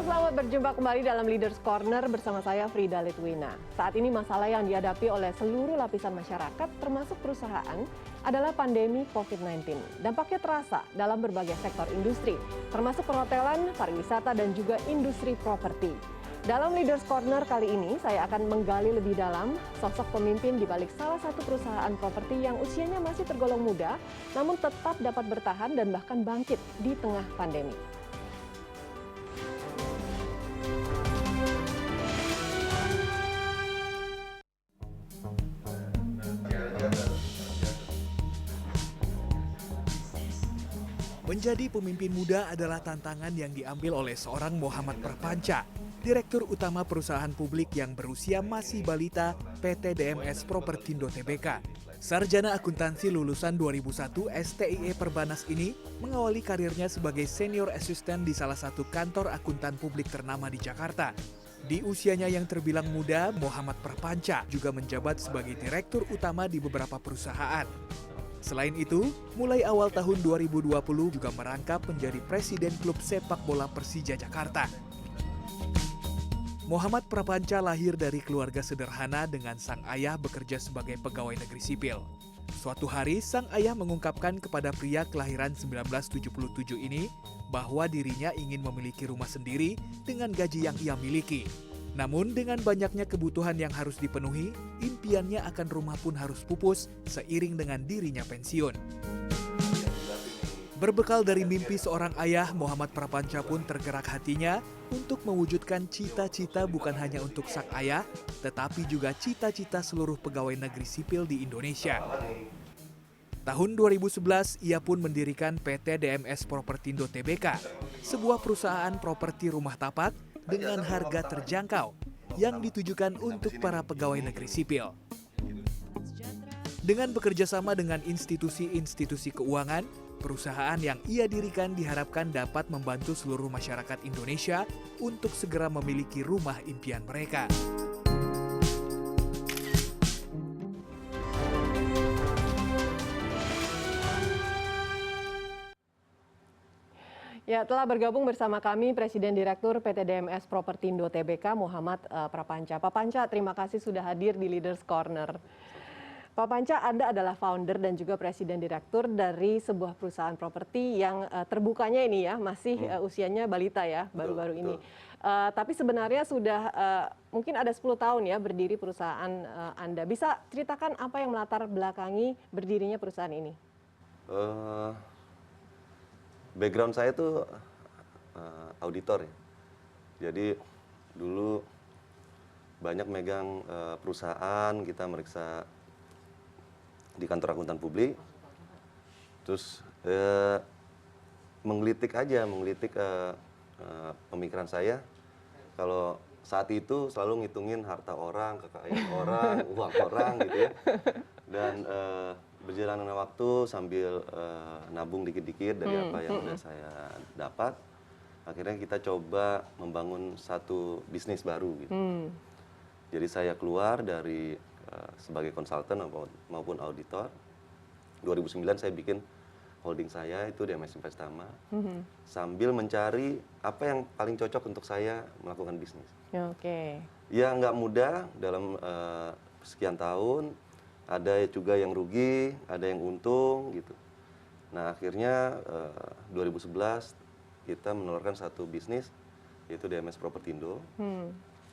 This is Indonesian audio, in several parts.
Halo, selamat berjumpa kembali dalam Leaders Corner bersama saya Frida Litwina. Saat ini masalah yang dihadapi oleh seluruh lapisan masyarakat termasuk perusahaan adalah pandemi COVID-19. Dampaknya terasa dalam berbagai sektor industri, termasuk perhotelan, pariwisata, dan juga industri properti. Dalam Leaders Corner kali ini, saya akan menggali lebih dalam sosok pemimpin di balik salah satu perusahaan properti yang usianya masih tergolong muda, namun tetap dapat bertahan dan bahkan bangkit di tengah pandemi. Menjadi pemimpin muda adalah tantangan yang diambil oleh seorang Muhammad Prapanca, Direktur Utama perusahaan publik yang berusia masih balita PT DMS Propertindo Tbk. Sarjana akuntansi lulusan 2001 STIE Perbanas ini mengawali karirnya sebagai senior assistant di salah satu kantor akuntan publik ternama di Jakarta. Di usianya yang terbilang muda, Muhammad Prapanca juga menjabat sebagai Direktur Utama di beberapa perusahaan. Selain itu, mulai awal tahun 2020 juga merangkap menjadi Presiden Klub Sepak Bola Persija Jakarta. Muhammad Prapanca lahir dari keluarga sederhana dengan sang ayah bekerja sebagai pegawai negeri sipil. Suatu hari, sang ayah mengungkapkan kepada pria kelahiran 1977 ini bahwa dirinya ingin memiliki rumah sendiri dengan gaji yang ia miliki. Namun dengan banyaknya kebutuhan yang harus dipenuhi, impiannya akan rumah pun harus pupus seiring dengan dirinya pensiun. Berbekal dari mimpi seorang ayah, Muhammad Prapanca pun tergerak hatinya untuk mewujudkan cita-cita bukan hanya untuk sang ayah, tetapi juga cita-cita seluruh pegawai negeri sipil di Indonesia. Tahun 2011, ia pun mendirikan PT DMS Propertindo Tbk, sebuah perusahaan properti rumah tapak dengan harga terjangkau yang ditujukan untuk para pegawai negeri sipil. Dengan bekerja sama dengan institusi-institusi keuangan, perusahaan yang ia dirikan diharapkan dapat membantu seluruh masyarakat Indonesia untuk segera memiliki rumah impian mereka. Ya, telah bergabung bersama kami Presiden Direktur PT DMS Propertindo Tbk Muhammad Prapanca. Pak Panca, terima kasih sudah hadir di Leaders Corner. Pak Panca, Anda adalah founder dan juga Presiden Direktur dari sebuah perusahaan properti yang terbukanya ini ya, masih usianya balita ya, baru-baru ini. Tapi sebenarnya sudah mungkin ada 10 tahun ya berdiri perusahaan Anda. Bisa ceritakan apa yang melatar belakangi berdirinya perusahaan ini? Background saya tuh auditor ya. Jadi dulu banyak megang perusahaan, kita meriksa di kantor akuntan publik. Terus menggelitik pemikiran saya. Kalau saat itu selalu ngitungin harta orang, kekayaan orang, uang orang gitu ya. Dan berjalannya waktu sambil nabung dikit-dikit dari apa yang udah saya dapat, akhirnya kita coba membangun satu bisnis baru gitu. Jadi saya keluar dari sebagai konsultan maupun auditor. 2009 saya bikin holding saya itu DMS Investama, sambil mencari apa yang paling cocok untuk saya melakukan bisnis. Oke. Ya nggak mudah dalam sekian tahun. Ada juga yang rugi, ada yang untung gitu. Nah akhirnya 2011 kita mengeluarkan satu bisnis yaitu DMS Propertindo.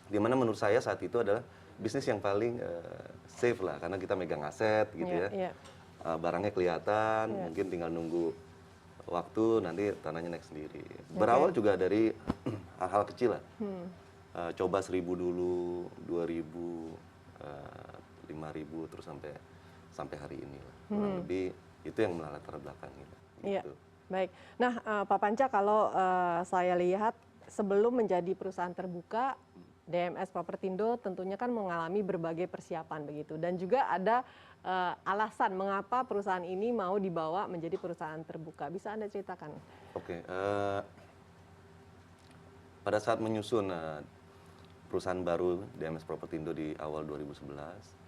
Di mana menurut saya saat itu adalah bisnis yang paling safe lah karena kita megang aset gitu ya. Barangnya kelihatan, mungkin tinggal nunggu waktu nanti tanahnya naik sendiri. Berawal juga dari hal-hal kecil lah. Coba 1.000 dulu, 2.000. 5.000 terus sampai hari ini lah. Kurang lebih itu yang melatar belakangnya. Gitu. Iya, baik. Nah, Pak Panca, kalau saya lihat sebelum menjadi perusahaan terbuka, DMS Propertindo tentunya kan mengalami berbagai persiapan begitu, dan juga ada alasan mengapa perusahaan ini mau dibawa menjadi perusahaan terbuka. Bisa Anda ceritakan? Oke, pada saat menyusun perusahaan baru DMS Propertindo di awal 2011.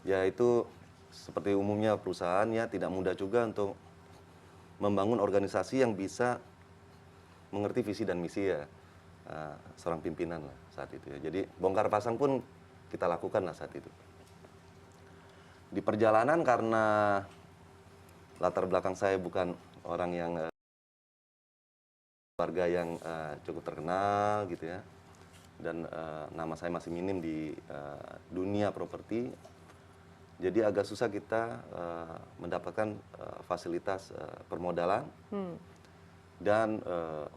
Ya itu seperti umumnya perusahaan ya tidak mudah juga untuk membangun organisasi yang bisa mengerti visi dan misi ya. seorang pimpinan lah saat itu ya. Jadi bongkar pasang pun kita lakukan lah saat itu. Di perjalanan karena latar belakang saya bukan orang yang warga yang cukup terkenal gitu ya, dan nama saya masih minim di dunia properti, jadi agak susah kita mendapatkan fasilitas permodalan dan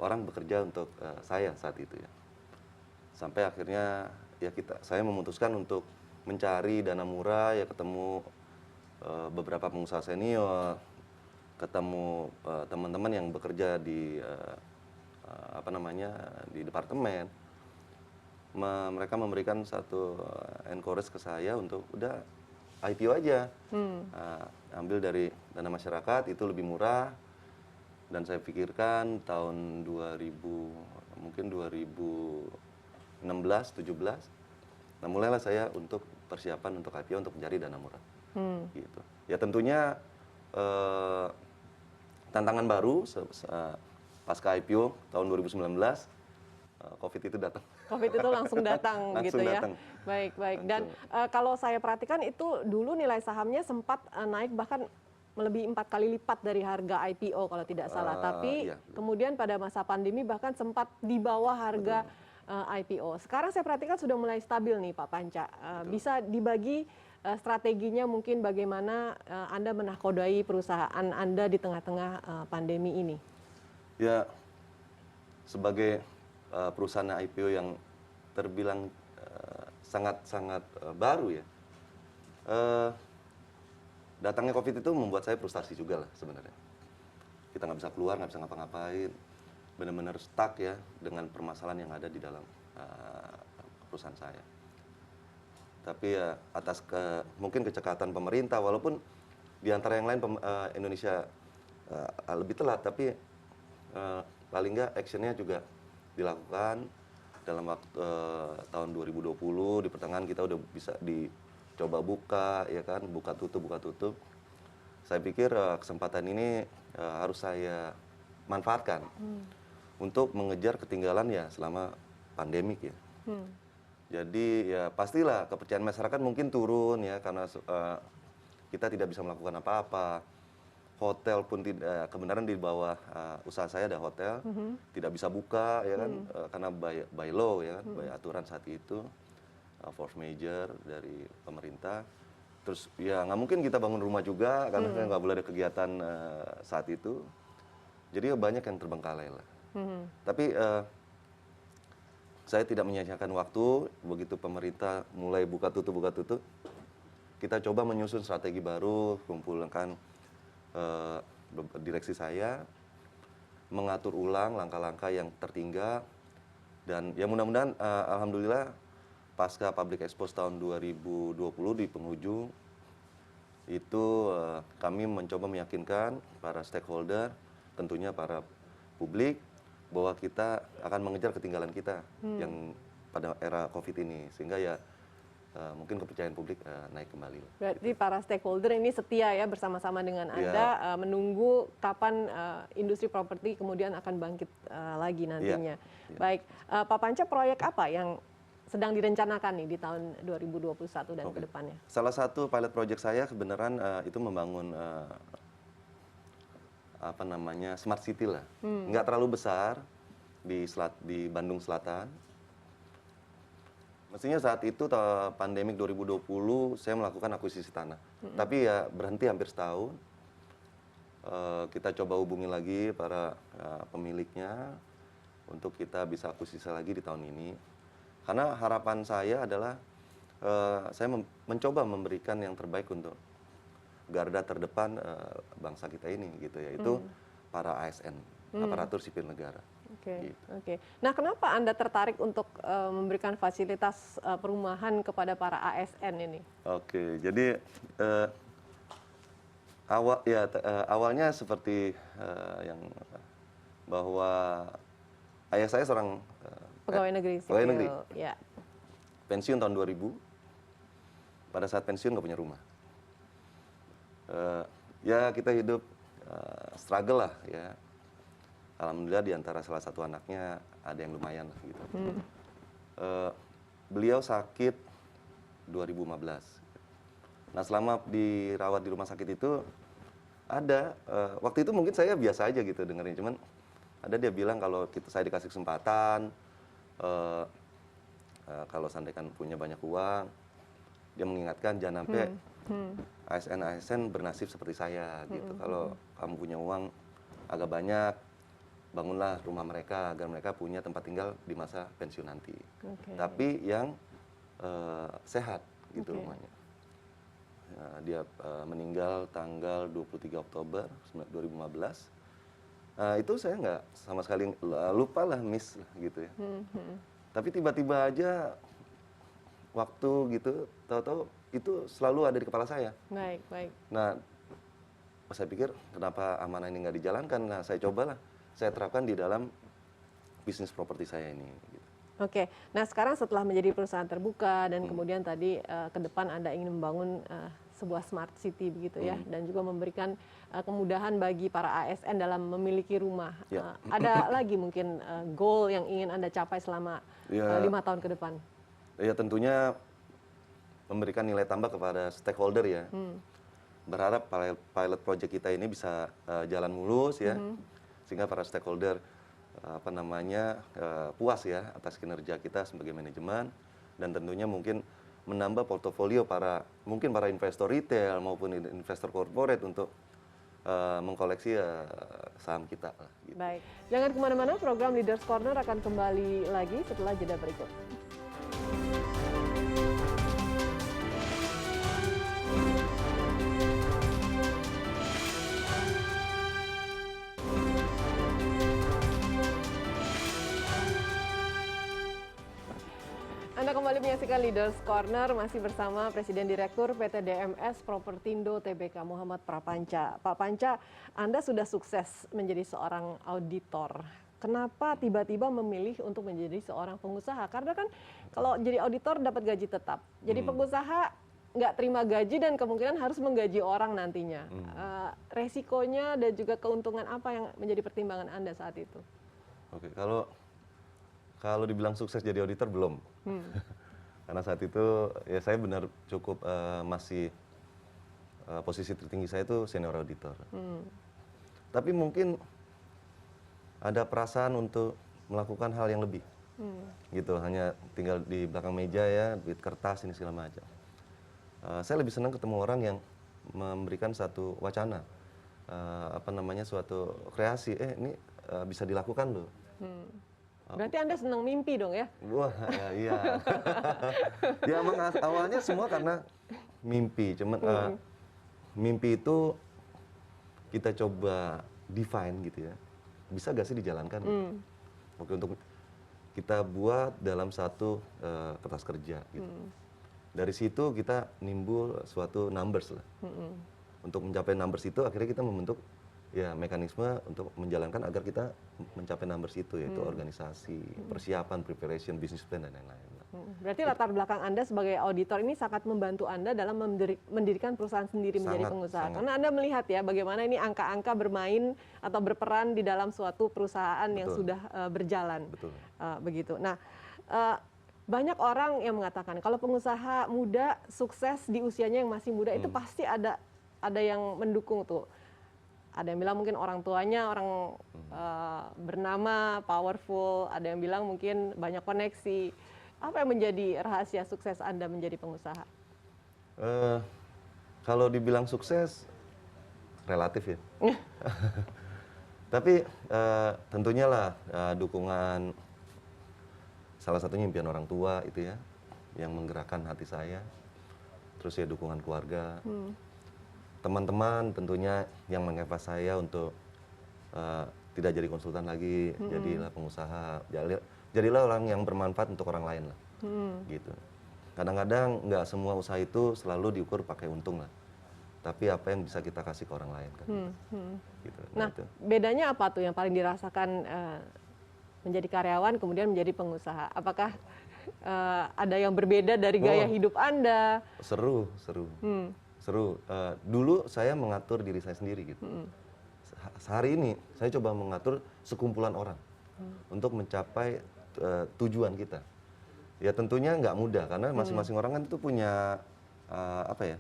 orang bekerja untuk saya saat itu ya. Sampai akhirnya ya saya memutuskan untuk mencari dana murah ya, ketemu beberapa pengusaha senior, ketemu teman-teman yang bekerja di di departemen. Mereka memberikan satu encourage ke saya untuk udah IPO aja, ambil dari dana masyarakat itu lebih murah. Dan saya pikirkan tahun 2016, 17, nah mulailah saya untuk persiapan untuk IPO untuk mencari dana murah. Gitu. Ya tentunya tantangan baru pasca IPO tahun 2019, COVID itu datang. COVID itu langsung datang gitu ya. Baik, baik. Dan kalau saya perhatikan itu dulu nilai sahamnya sempat naik bahkan melebihi 4 kali lipat dari harga IPO kalau tidak salah. Tapi iya, kemudian pada masa pandemi bahkan sempat di bawah harga IPO. Sekarang saya perhatikan sudah mulai stabil nih Pak Panca. Bisa dibagi strateginya mungkin bagaimana Anda menakodai perusahaan Anda di tengah-tengah pandemi ini? Ya, sebagai perusahaan IPO yang terbilang sangat-sangat baru ya, datangnya COVID itu membuat saya frustasi juga lah sebenarnya. Kita nggak bisa keluar, nggak bisa ngapa-ngapain, benar-benar stuck ya dengan permasalahan yang ada di dalam perusahaan saya. Tapi ya atas mungkin kecekatan pemerintah, walaupun di antara yang lain Indonesia lebih telat, tapi paling nggak actionnya juga dilakukan dalam waktu tahun 2020 di pertengahan kita udah bisa dicoba buka ya kan, buka tutup. Saya pikir kesempatan ini harus saya manfaatkan untuk mengejar ketinggalan ya selama pandemik ya. Jadi ya pastilah kepercayaan masyarakat mungkin turun ya karena kita tidak bisa melakukan apa-apa. Hotel pun tidak, kebenaran di bawah usaha saya ada hotel, tidak bisa buka ya kan, karena by law ya kan, by aturan saat itu, force major dari pemerintah. Terus ya nggak mungkin kita bangun rumah juga karena nggak boleh ada kegiatan saat itu. Jadi banyak yang terbengkalai lah. Tapi saya tidak menyia-nyiakan waktu, begitu pemerintah mulai buka tutup, kita coba menyusun strategi baru, kumpulkan direksi saya, mengatur ulang langkah-langkah yang tertinggal, dan ya mudah-mudahan alhamdulillah pasca Public Expo tahun 2020 di penghujung itu kami mencoba meyakinkan para stakeholder, tentunya para publik, bahwa kita akan mengejar ketinggalan kita yang pada era COVID ini, sehingga ya mungkin kepercayaan publik naik kembali. Berarti para stakeholder ini setia ya bersama-sama dengan Anda menunggu kapan industri properti kemudian akan bangkit lagi nantinya. Baik, Pak Panca, proyek apa yang sedang direncanakan nih di tahun 2021 dan ke depannya? Salah satu pilot project saya kebenaran itu membangun smart city lah. Nggak terlalu besar di Bandung Selatan. Mestinya saat itu pandemik 2020 saya melakukan akuisisi tanah. Tapi ya berhenti hampir setahun. Kita coba hubungi lagi para pemiliknya untuk kita bisa akuisisi lagi di tahun ini. Karena harapan saya adalah saya mencoba memberikan yang terbaik untuk garda terdepan bangsa kita ini gitu, yaitu para ASN, aparatur sipil negara. Oke. Nah, kenapa Anda tertarik untuk memberikan fasilitas perumahan kepada para ASN ini? Oke, jadi awalnya seperti yang bahwa ayah saya seorang pegawai negeri sipil. Pegawai negeri. Ya. Pensiun tahun 2000. Pada saat pensiun nggak punya rumah. Ya kita hidup struggle lah ya. alhamdulillah di antara salah satu anaknya ada yang lumayan lah gitu. Beliau sakit 2015. Nah selama dirawat di rumah sakit itu ada waktu itu mungkin saya biasa aja gitu dengerin, cuman ada dia bilang kalau saya dikasih kesempatan, kalau seandainya punya banyak uang, dia mengingatkan jangan sampai ASN bernasib seperti saya gitu. Kalau kamu punya uang agak banyak, bangunlah rumah mereka agar mereka punya tempat tinggal di masa pensiun nanti. Tapi yang sehat gitu rumahnya. Dia meninggal tanggal 23 Oktober 2015. Itu saya nggak sama sekali lupa lah, miss lah gitu ya. Tapi tiba-tiba aja waktu gitu, tahu-tahu itu selalu ada di kepala saya. Baik. Nah, saya pikir kenapa amanah ini nggak dijalankan? Nah, saya cobalah, saya terapkan di dalam bisnis properti saya ini. Gitu. Oke, nah sekarang setelah menjadi perusahaan terbuka dan kemudian tadi ke depan Anda ingin membangun sebuah smart city begitu ya, dan juga memberikan kemudahan bagi para ASN dalam memiliki rumah. Ya. Ada lagi mungkin goal yang ingin Anda capai selama 5 tahun ke depan? Ya tentunya memberikan nilai tambah kepada stakeholder ya. Berharap pilot project kita ini bisa jalan mulus ya, sehingga para stakeholder puas ya atas kinerja kita sebagai manajemen, dan tentunya mungkin menambah portofolio mungkin para investor retail maupun investor corporate untuk mengkoleksi saham kita. Gitu. Baik, jangan kemana-mana, program Leaders Corner akan kembali lagi setelah jeda berikut. Anda kembali menyaksikan Leaders Corner, masih bersama Presiden Direktur PT DMS Propertindo Tbk Muhammad Prapanca. Pak Panca, Anda sudah sukses menjadi seorang auditor. Kenapa tiba-tiba memilih untuk menjadi seorang pengusaha? Karena kan kalau jadi auditor dapat gaji tetap. Jadi pengusaha nggak terima gaji dan kemungkinan harus menggaji orang nantinya. Resikonya dan juga keuntungan apa yang menjadi pertimbangan Anda saat itu? Oke, kalau dibilang sukses jadi auditor belum. Karena saat itu ya saya benar cukup masih posisi tertinggi saya itu senior auditor. Tapi mungkin ada perasaan untuk melakukan hal yang lebih. Gitu, hanya tinggal di belakang meja ya, duit kertas ini segala macam. Saya lebih senang ketemu orang yang memberikan satu wacana, suatu kreasi. Ini bisa dilakukan loh. Berarti Anda senang mimpi dong ya? Wah, ya, iya. Ya emang awalnya semua karena mimpi. Cuman mimpi itu kita coba define gitu ya. Bisa gak sih dijalankan? Oke, untuk kita buat dalam satu kertas kerja gitu. Dari situ kita nimbul suatu numbers lah. Untuk mencapai numbers itu akhirnya kita membentuk ya mekanisme untuk menjalankan agar kita mencapai numbers itu, yaitu organisasi, persiapan, preparation, business plan dan lain-lain. Berarti latar belakang Anda sebagai auditor ini sangat membantu Anda dalam mendirikan perusahaan sendiri menjadi pengusaha. Karena Anda melihat ya bagaimana ini angka-angka bermain atau berperan di dalam suatu perusahaan yang sudah berjalan. Begitu. Nah, banyak orang yang mengatakan kalau pengusaha muda sukses di usianya yang masih muda itu pasti ada yang mendukung tuh. Ada yang bilang mungkin orang tuanya orang bernama, powerful. Ada yang bilang mungkin banyak koneksi. Apa yang menjadi rahasia sukses Anda menjadi pengusaha? Kalau dibilang sukses, relatif ya. Tapi tentunya lah dukungan, salah satunya impian orang tua itu ya, yang menggerakkan hati saya. Terus ya dukungan keluarga. Teman-teman tentunya yang mengevaluasi saya untuk tidak jadi konsultan lagi, jadilah pengusaha, jadilah orang yang bermanfaat untuk orang lain lah, gitu. Kadang-kadang nggak semua usaha itu selalu diukur pakai untung lah, tapi apa yang bisa kita kasih ke orang lain kan, gitu. Nah, bedanya apa tuh yang paling dirasakan menjadi karyawan kemudian menjadi pengusaha? Apakah ada yang berbeda dari gaya hidup Anda? Seru. Dulu saya mengatur diri saya sendiri gitu. sehari ini saya coba mengatur sekumpulan orang untuk mencapai tujuan kita. Ya tentunya nggak mudah karena masing-masing orang kan itu punya apa ya,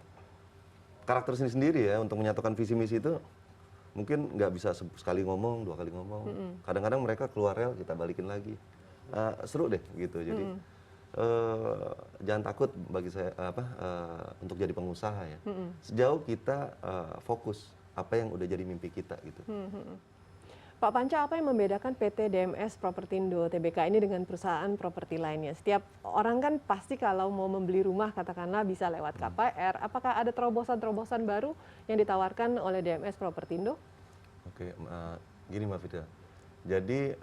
karakter sendiri-sendiri ya. Untuk menyatukan visi misi itu mungkin nggak bisa sekali ngomong, 2 kali ngomong. Kadang-kadang mereka keluar rel, kita balikin lagi. Seru deh gitu. Jadi jangan takut bagi saya untuk jadi pengusaha ya. Sejauh kita fokus apa yang udah jadi mimpi kita gitu. Pak Panca, apa yang membedakan PT DMS Propertindo Tbk ini dengan perusahaan properti lainnya? Setiap orang kan pasti kalau mau membeli rumah katakanlah bisa lewat KPR. Apakah ada terobosan-terobosan baru yang ditawarkan oleh DMS Propertindo? Oke, gini Mbak Fida. Jadi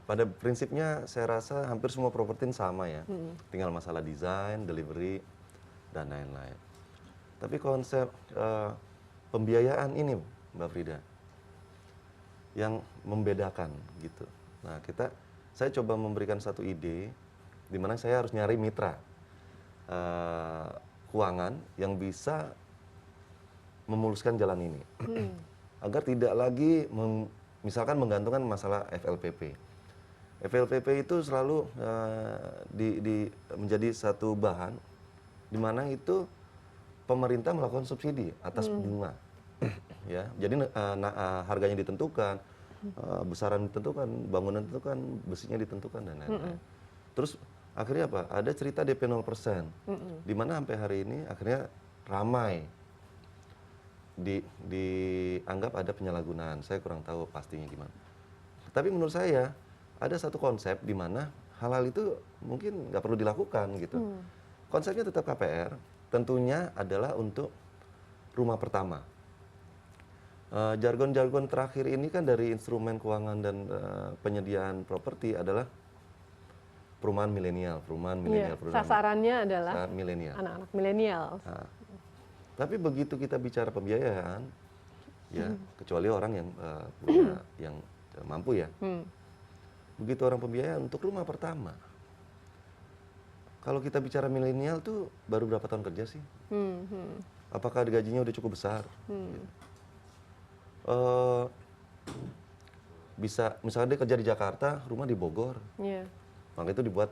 pada prinsipnya saya rasa hampir semua properti sama ya. Tinggal masalah desain, delivery, dan lain-lain. Tapi konsep pembiayaan ini Mbak Frida yang membedakan gitu. Nah, saya coba memberikan satu ide di mana saya harus nyari mitra keuangan yang bisa memuluskan jalan ini. Agar tidak lagi misalkan menggantungkan masalah FLPP. FLPP itu selalu menjadi satu bahan di mana itu pemerintah melakukan subsidi atas bunga. Ya, jadi harganya ditentukan, besaran ditentukan, bangunan ditentukan, besinya ditentukan dan lain-lain. Terus akhirnya apa? Ada cerita DP 0%, di mana sampai hari ini akhirnya ramai dianggap ada penyalahgunaan. Saya kurang tahu pastinya gimana. Tapi menurut saya ada satu konsep di mana hal-hal itu mungkin nggak perlu dilakukan gitu. Konsepnya tetap KPR, tentunya adalah untuk rumah pertama. Jargon-jargon terakhir ini kan dari instrumen keuangan dan penyediaan properti adalah perumahan milenial. Sasarannya adalah milenial. Anak-anak milenial. Nah, tapi begitu kita bicara pembiayaan, ya kecuali orang yang punya yang mampu ya. Begitu orang pembiayaan untuk rumah pertama. Kalau kita bicara milenial tuh baru berapa tahun kerja sih? Apakah gajinya udah cukup besar? Bisa misalnya dia kerja di Jakarta, rumah di Bogor, maka itu dibuat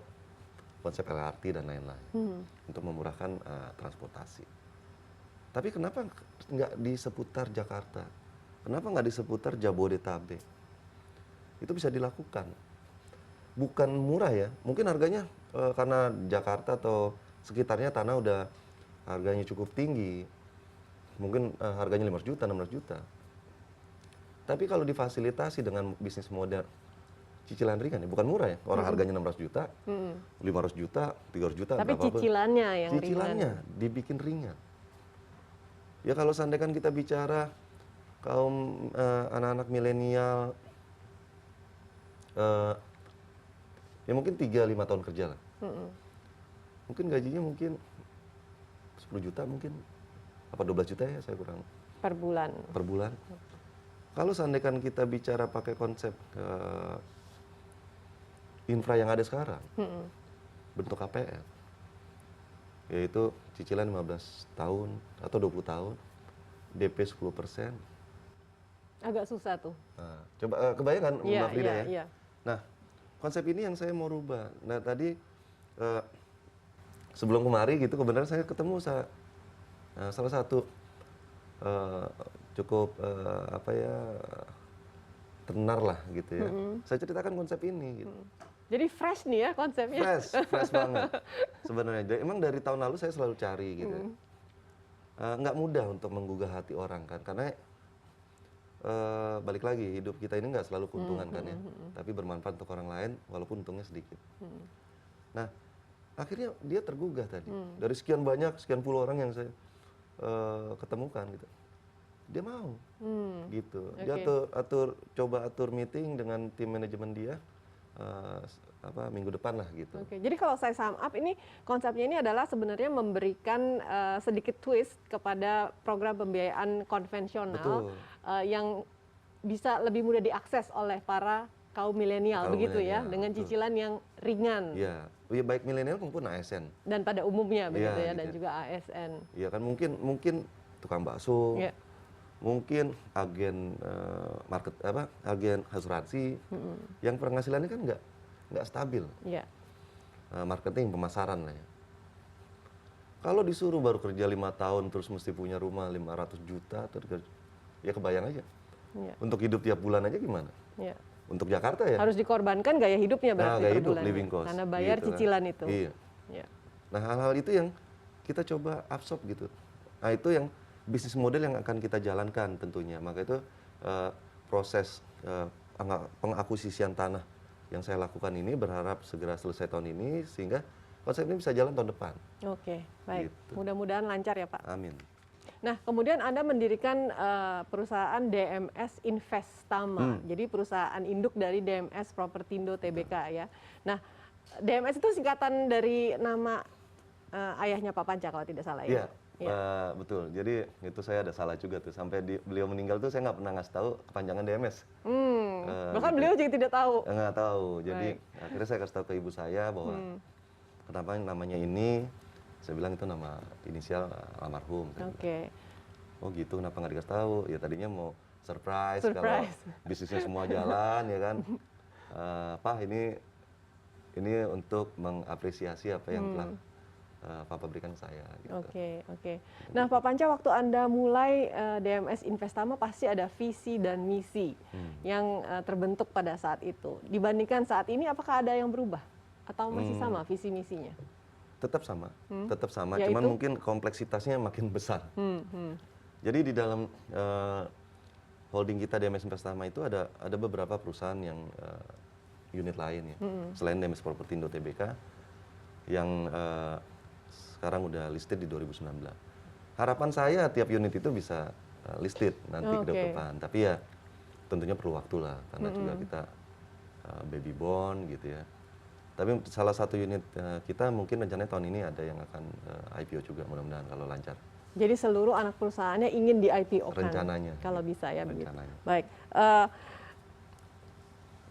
konsep LRT dan lain-lain untuk memurahkan transportasi. Tapi kenapa nggak di seputar Jakarta? Kenapa nggak di seputar Jabodetabek? Itu bisa dilakukan. Bukan murah ya, mungkin harganya karena Jakarta atau sekitarnya tanah udah harganya cukup tinggi, mungkin harganya 500 juta, 600 juta. Tapi kalau difasilitasi dengan bisnis model cicilan ringan, ya bukan murah ya, orang harganya 600 juta, 500 juta, 300 juta. Tapi cicilannya yang cicilannya ringan. Dibikin ringan. Ya kalau seandainya kita bicara kaum anak-anak milenial, ya mungkin 3-5 tahun kerja lah. Mungkin gajinya mungkin 10 juta mungkin, apa 12 juta ya, saya kurang. Per bulan. Per bulan. Kalau seandainya kita bicara pakai konsep infra yang ada sekarang, bentuk KPR, yaitu cicilan 15 tahun atau 20 tahun, DP 10%. Agak susah tuh. Nah, coba kebayangkan Mbak Frida ya? Iya. Nah, konsep ini yang saya mau rubah. Nah, tadi sebelum kemari gitu, kebenaran saya ketemu salah satu cukup tenar lah gitu ya. Saya ceritakan konsep ini gitu. Jadi fresh nih ya konsepnya. Fresh banget sebenarnya. Emang dari tahun lalu saya selalu cari gitu. Nggak mudah untuk menggugah hati orang kan, karena balik lagi hidup kita ini nggak selalu keuntungan kan ya, tapi bermanfaat untuk orang lain walaupun untungnya sedikit. Nah, akhirnya dia tergugah tadi. Dari sekian puluh orang yang saya ketemukan gitu, dia mau gitu. Dia coba atur meeting dengan tim manajemen dia minggu depan lah gitu. Jadi kalau saya sum up ini konsepnya ini adalah sebenarnya memberikan sedikit twist kepada program pembiayaan konvensional yang bisa lebih mudah diakses oleh para kaum milenial begitu ya, dengan cicilan yang ringan. Iya, baik milenial maupun ASN. Dan pada umumnya begitu ya, dan juga ASN. Iya kan mungkin tukang bakso, mungkin agen agen asuransi yang penghasilannya kan nggak stabil. Iya. Marketing, pemasaran lah ya. Kalau disuruh baru kerja 5 tahun terus mesti punya rumah 500 juta, ya kebayang aja. Iya. Untuk hidup tiap bulan aja gimana? Iya. Untuk Jakarta ya. Harus dikorbankan gaya hidupnya berarti gaya per hidup, bulannya. living cost. Karena bayar gitu kan. cicilan itu. Iya. Iya. Nah hal-hal itu yang kita coba absorb gitu. Nah itu yang bisnis model yang akan kita jalankan tentunya. Maka itu proses pengakuisisian tanah yang saya lakukan ini berharap segera selesai tahun ini sehingga konsep ini bisa jalan tahun depan. Oke, baik. Gitu. Mudah-mudahan lancar ya Pak. Amin. Nah, kemudian Anda mendirikan perusahaan DMS Investama. Jadi perusahaan induk dari DMS Propertindo Tbk ya. Nah, DMS itu singkatan dari nama ayahnya Pak Panca kalau tidak salah ya. Iya, betul. Jadi itu saya ada salah juga tuh. Sampai beliau meninggal tuh saya nggak pernah ngasih tahu kepanjangan DMS. Bahkan Gitu. beliau juga tidak tahu. Nggak tahu. Jadi akhirnya saya kasih tahu ke ibu saya bahwa kenapa namanya ini. Saya bilang itu nama inisial almarhum. Oke. Oh gitu, kenapa nggak dikasih tahu? Ya tadinya mau surprise. Kalau bisnisnya semua jalan ya kan. Pak ini untuk mengapresiasi apa yang telah Papa berikan ke saya. Gitu. Oke. Nah Pak Panca, waktu Anda mulai DMS Investama pasti ada visi dan misi yang terbentuk pada saat itu. Dibandingkan saat ini, apakah ada yang berubah? Atau masih sama visi misinya? Tetap sama, Yaitu? cuman mungkin kompleksitasnya makin besar. Jadi di dalam holding kita DMS Investama itu ada beberapa perusahaan yang unit lain ya, selain DMS Propertindo Tbk yang sekarang udah listed di 2019. Harapan saya tiap unit itu bisa listed nanti ke depan, tapi ya tentunya perlu waktu lah karena juga kita baby bond gitu ya. Tapi salah satu unit kita mungkin rencananya tahun ini ada yang akan IPO juga, mudah-mudahan kalau lancar. Jadi seluruh anak perusahaannya ingin di IPO kan? Rencananya. Kalau bisa ya begitu. Rencananya. Baik.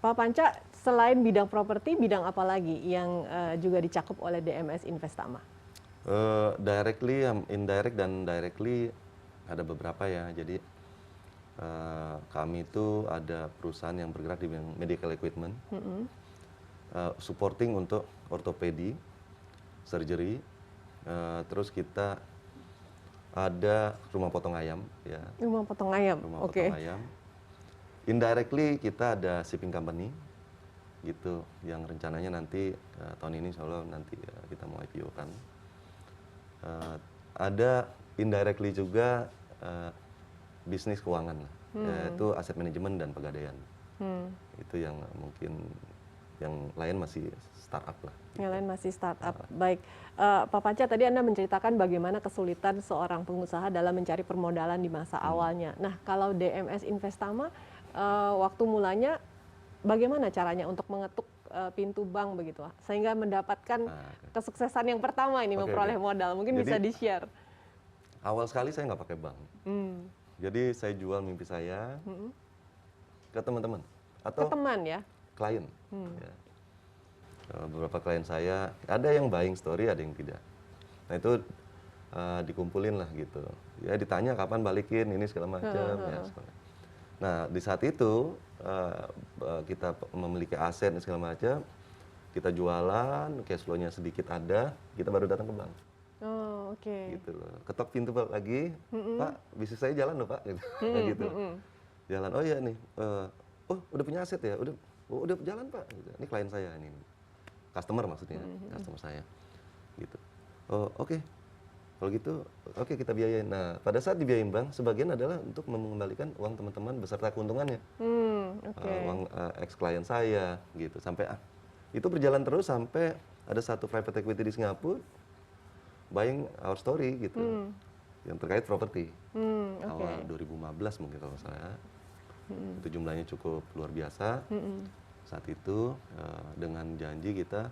Pak Panca, selain bidang properti, bidang apa lagi yang juga dicakup oleh DMS Investama? Directly, indirect dan directly ada beberapa ya. Jadi kami itu ada perusahaan yang bergerak di bidang medical equipment. Supporting untuk ortopedi, surgery, terus kita ada rumah potong ayam, ya. Rumah potong ayam, Potong ayam. Indirectly kita ada shipping company, gitu, yang rencananya nanti tahun ini, insya Allah nanti kita mau IPO kan. Ada indirectly juga bisnis keuangan, yaitu aset manajemen dan pegadaian. Itu yang mungkin yang lain masih startup lah. Yang lain masih startup. Baik, Pak Panca, tadi Anda menceritakan bagaimana kesulitan seorang pengusaha dalam mencari permodalan di masa awalnya. Nah, kalau DMS Investama, waktu mulanya bagaimana caranya untuk mengetuk pintu bank begitu, sehingga mendapatkan kesuksesan yang pertama ini memperoleh modal? Mungkin bisa di-share. Awal sekali saya nggak pakai bank. Jadi saya jual mimpi saya ke teman-teman atau ke teman ya. Klien. Ya. Beberapa klien saya, ada yang buying story, ada yang tidak. Nah itu dikumpulin lah gitu. Ya ditanya kapan balikin ini segala macam. Ya, nah di saat itu kita memiliki aset dan segala macam, kita jualan, cash flow-nya sedikit ada, kita baru datang ke bank. Oh, oke. Gitu loh. Ketok pintu lagi, Pak, bisnis saya jalan loh Pak. Gitu. Gitu. Jalan, oh iya nih, oh udah punya aset ya, udah jalan Pak. Gitu. Ini klien saya ini, customer maksudnya, customer saya. Gitu. Oh oke. Kalau gitu, oke kita biayain. Nah, pada saat dibiayain bank, sebagian adalah untuk mengembalikan uang teman-teman beserta keuntungannya. Uang ex-klien saya, gitu. Sampai itu berjalan terus sampai ada satu private equity di Singapura buying our story, gitu. Yang terkait properti. Awal 2015 mungkin kalau saya. Itu jumlahnya cukup luar biasa. Saat itu dengan janji kita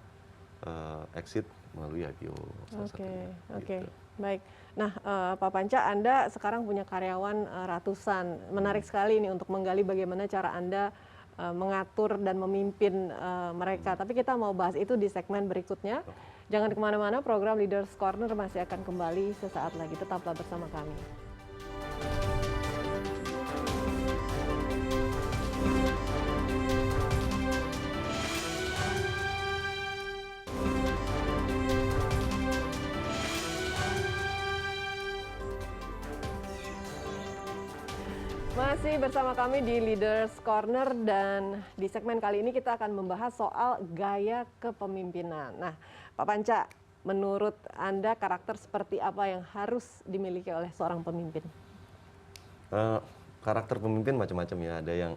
exit melalui IPO. Oke. Baik. Nah, Pak Panca, Anda sekarang punya karyawan ratusan. Menarik sekali ini untuk menggali bagaimana cara Anda mengatur dan memimpin mereka. Tapi kita mau bahas itu di segmen berikutnya. Jangan kemana-mana, program Leaders Corner masih akan kembali sesaat lagi. Tetaplah bersama kami. masih bersama kami di Leaders Corner dan di segmen kali ini kita akan membahas soal gaya kepemimpinan. Nah, Pak Panca, menurut Anda karakter seperti apa yang harus dimiliki oleh seorang pemimpin? Karakter pemimpin macam-macam ya. Ada yang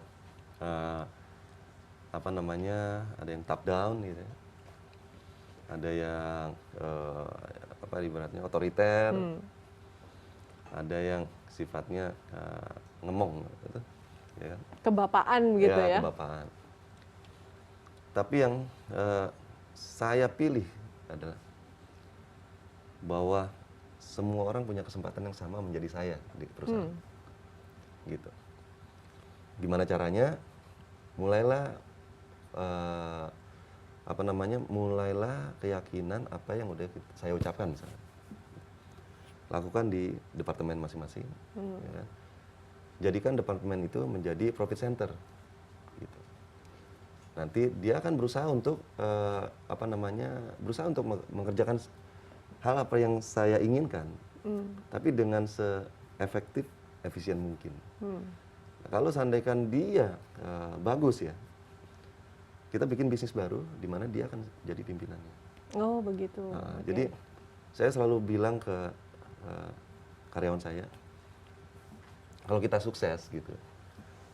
ada yang top down gitu ya. Ada yang ibaratnya otoriter. Ada yang sifatnya ngemong gitu, ya kan? Kebapaan gitu ya? Kebapaan. Tapi yang saya pilih adalah bahwa semua orang punya kesempatan yang sama menjadi saya di perusahaan. Gitu. Gimana caranya? Mulailah mulailah keyakinan apa yang udah saya ucapkan misalnya. Lakukan di departemen masing-masing. Ya kan? Jadikan departemen itu menjadi profit center. Gitu. Nanti dia akan berusaha untuk berusaha untuk mengerjakan hal apa yang saya inginkan, tapi dengan seefektif, efisien mungkin. Nah, kalau seandainya dia bagus ya, kita bikin bisnis baru di mana dia akan jadi pimpinannya. Oh begitu. Nah, Okay. Jadi saya selalu bilang ke karyawan saya, kalau kita sukses gitu,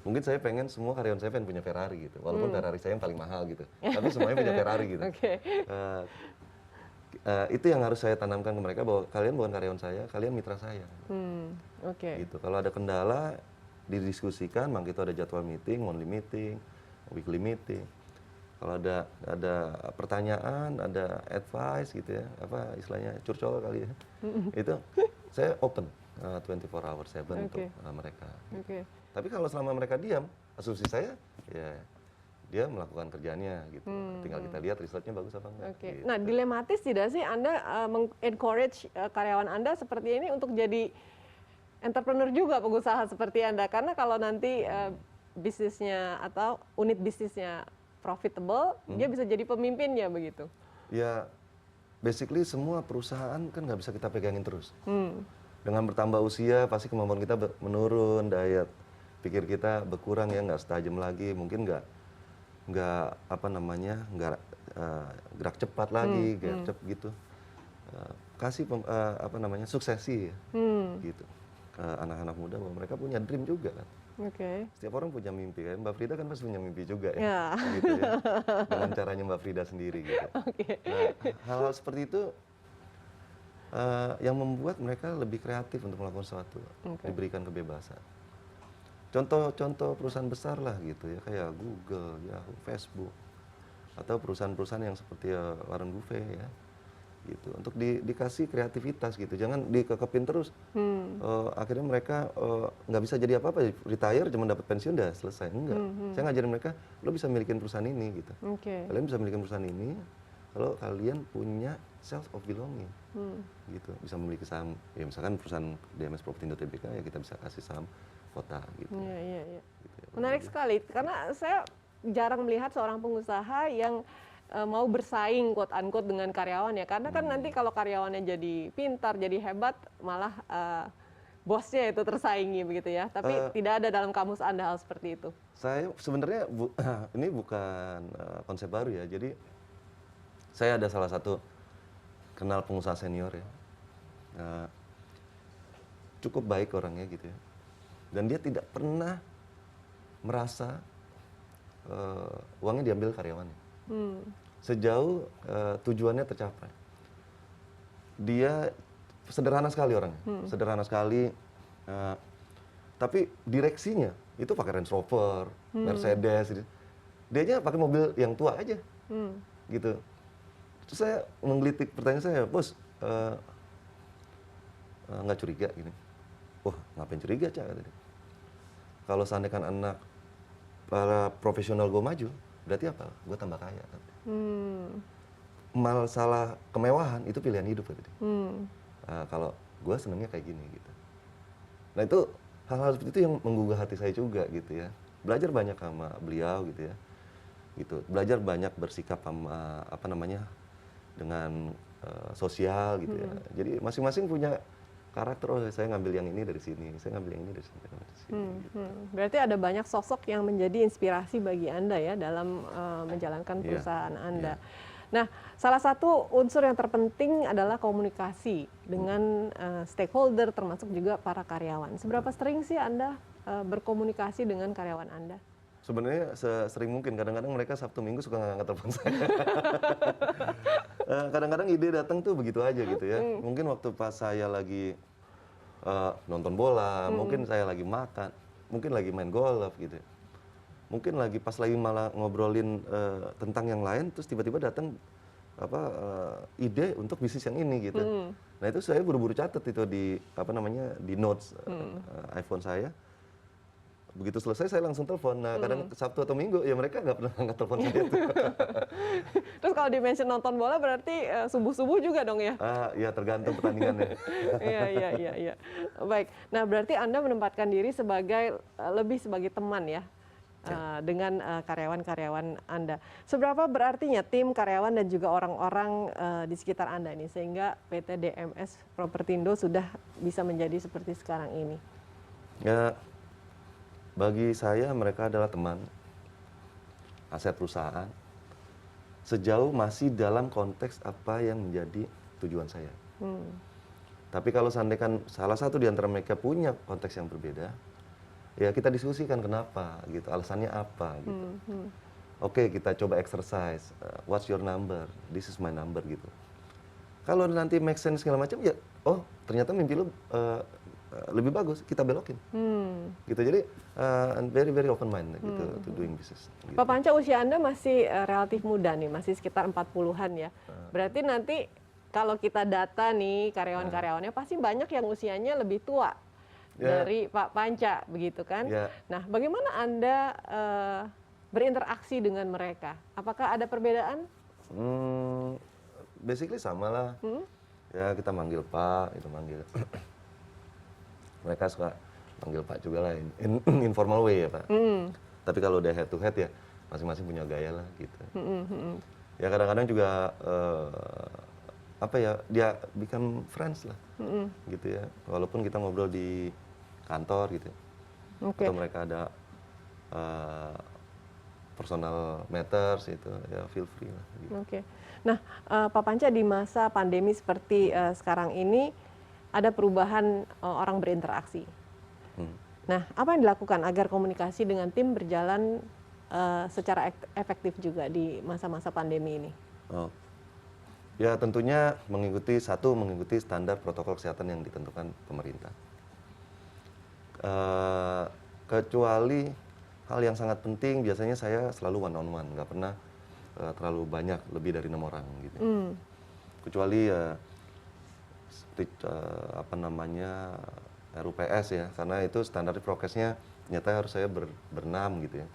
mungkin saya pengen semua karyawan saya pengen punya Ferrari gitu, walaupun Ferrari saya yang paling mahal gitu, tapi semuanya punya Ferrari gitu. Okay. Itu yang harus saya tanamkan ke mereka, bahwa kalian bukan karyawan saya, kalian mitra saya. Okay. Gitu. Kalau ada kendala didiskusikan, makanya itu ada jadwal meeting, monthly meeting, weekly meeting. Kalau ada pertanyaan, ada advice gitu ya, apa istilahnya curcol kali ya, itu saya open 24/7 untuk mereka. Okay. Tapi kalau selama mereka diam, asumsi saya ya dia melakukan kerjaannya gitu. Tinggal kita lihat resultnya bagus apa enggak. Okay. Gitu. Nah, dilematis tidak sih Anda mengencourage karyawan Anda seperti ini untuk jadi entrepreneur juga, pengusaha seperti Anda? Karena kalau nanti bisnisnya atau unit bisnisnya profitable, dia bisa jadi pemimpinnya begitu. Ya, basically semua perusahaan kan nggak bisa kita pegangin terus. Dengan bertambah usia, pasti kemampuan kita menurun, daya pikir kita berkurang ya, nggak setajam lagi, mungkin nggak gerak cepat lagi, gerak cepat gitu. Kasih suksesi ya, gitu. Anak-anak muda bahwa mereka punya dream juga kan. Okay. Setiap orang punya mimpi kan. Mbak Frida kan pasti punya mimpi juga ya. Yeah. Gitu ya. Dengan caranya Mbak Frida sendiri gitu. Okay. Nah, hal-hal seperti itu yang membuat mereka lebih kreatif untuk melakukan sesuatu, diberikan kebebasan. Contoh perusahaan besar lah gitu ya, kayak Google, Yahoo, Facebook, atau perusahaan-perusahaan yang seperti Warren Buffett ya, gitu. Untuk dikasih kreativitas gitu, jangan dikekepin terus. Akhirnya mereka nggak bisa jadi apa-apa, retire cuma dapat pensiun udah selesai. Enggak. Saya ngajarin mereka, lo bisa milikin perusahaan ini gitu. Kalian bisa milikin perusahaan ini kalau kalian punya sense of belonging, gitu. Bisa memiliki saham, ya misalkan perusahaan DMS Property Tbk ya kita bisa kasih saham kota gitu. Iya. Gitu ya. Menarik sekali, karena saya jarang melihat seorang pengusaha yang mau bersaing quote unquote dengan karyawan ya, karena kan nanti kalau karyawannya jadi pintar, jadi hebat, malah bosnya itu tersaingi begitu ya. Tapi tidak ada dalam kamus Anda hal seperti itu. Saya sebenarnya ini bukan konsep baru ya. Jadi saya ada salah satu kenal pengusaha senior ya, cukup baik orangnya gitu ya, dan dia tidak pernah merasa uangnya diambil karyawannya. Sejauh tujuannya tercapai. Dia sederhana sekali orangnya, sederhana sekali. Tapi direksinya itu pakai Range Rover, Mercedes. Dianya pakai mobil yang tua aja, gitu. Terus saya menggelitik pertanyaan saya, bos, nggak curiga gini? Wah, ngapain curiga, Cak? Kalau seandainya anak para profesional gue maju, berarti apa? Gue tambah kaya. Masalah kemewahan itu pilihan hidup. Kalau gue senengnya kayak gini gitu. Nah itu hal-hal seperti itu yang menggugah hati saya juga gitu ya. Belajar banyak sama beliau gitu ya. Gitu. Belajar banyak bersikap sama dengan sosial gitu ya. Jadi masing-masing punya karakter, oh saya ngambil yang ini dari sini, saya ngambil yang ini dari sini. Gitu. Berarti ada banyak sosok yang menjadi inspirasi bagi Anda ya dalam menjalankan Iya, perusahaan Anda. iya. Nah, salah satu unsur yang terpenting adalah komunikasi dengan stakeholder termasuk juga para karyawan. Seberapa sering sih Anda berkomunikasi dengan karyawan Anda? Sebenarnya sesering mungkin, kadang-kadang mereka Sabtu Minggu suka nggak angkat telepon saya. Kadang-kadang ide datang tuh begitu aja gitu ya. Mungkin waktu pas saya lagi nonton bola, mungkin saya lagi makan, mungkin lagi main golf gitu ya. Mungkin lagi pas lagi malah ngobrolin tentang yang lain, terus tiba-tiba datang ide untuk bisnis yang ini gitu. Nah itu saya buru-buru catat itu di di notes iPhone saya. Begitu selesai saya langsung telepon. Nah kadang Sabtu atau Minggu ya mereka nggak pernah angkat telepon saya tuh. Terus kalau di-mention nonton bola berarti subuh-subuh juga dong ya? Ya tergantung pertandingannya. Iya. Baik. Nah, berarti Anda menempatkan diri sebagai lebih sebagai teman ya dengan karyawan-karyawan Anda. Seberapa berartinya tim karyawan dan juga orang-orang di sekitar Anda ini sehingga PT DMS Propertindo sudah bisa menjadi seperti sekarang ini? Ya bagi saya mereka adalah teman, aset perusahaan. Sejauh masih dalam konteks apa yang menjadi tujuan saya. Tapi kalau seandainya salah satu di antara mereka punya konteks yang berbeda, ya kita diskusikan kenapa gitu, alasannya apa gitu. Oke, kita coba exercise, what's your number, this is my number gitu. Kalau nanti make sense segala macam, ya oh ternyata mimpi lu lebih bagus, kita belokin. Gitu, jadi very very open mind gitu to doing business. Gitu. Pak Panca, usia Anda masih relatif muda nih, masih sekitar 40-an ya. Berarti nanti kalau kita data nih karyawan-karyawannya pasti banyak yang usianya lebih tua dari Pak Panca, begitu kan? Nah, bagaimana Anda berinteraksi dengan mereka? Apakah ada perbedaan? Basically sama lah. Ya kita manggil Pak, itu manggil. Mereka suka panggil Pak juga lah, informal way ya Pak. Tapi kalau udah head to head ya masing-masing punya gaya lah gitu. Ya kadang-kadang juga dia become friends lah, gitu ya. Walaupun kita ngobrol di kantor gitu, atau mereka ada personal matters itu ya feel free lah. Gitu. Nah Pak Panca, di masa pandemi seperti sekarang ini ada perubahan orang berinteraksi. Nah, apa yang dilakukan agar komunikasi dengan tim berjalan secara efektif juga di masa-masa pandemi ini? Ya tentunya mengikuti standar protokol kesehatan yang ditentukan pemerintah. Kecuali hal yang sangat penting, biasanya saya selalu one on one, nggak pernah terlalu banyak, lebih dari 6 orang gitu. Kecuali RUPS ya, karena itu standar prokesnya nyata harus saya berenam gitu ya.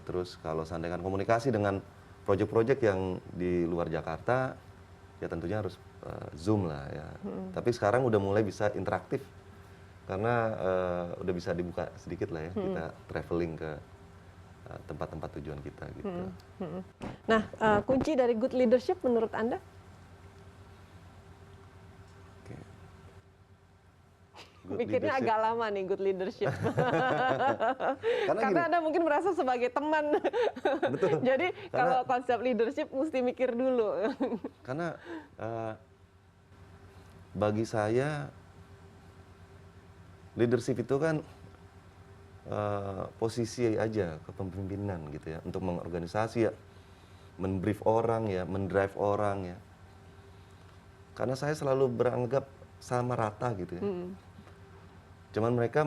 Terus kalau seandainya komunikasi dengan proyek-proyek yang di luar Jakarta, ya tentunya harus Zoom lah ya. Tapi sekarang udah mulai bisa interaktif, karena udah bisa dibuka sedikit lah ya, kita traveling ke tempat-tempat tujuan kita gitu. Nah, kunci dari good leadership menurut Anda? Mikirnya agak lama nih good leadership. Karena Anda mungkin merasa sebagai teman. Betul. Jadi kalau konsep leadership mesti mikir dulu. Karena bagi saya leadership itu kan posisi aja kepemimpinan gitu ya, untuk mengorganisasi ya, men-brief orang ya, mendrive orang ya. Karena saya selalu beranggap sama rata gitu ya. Cuman mereka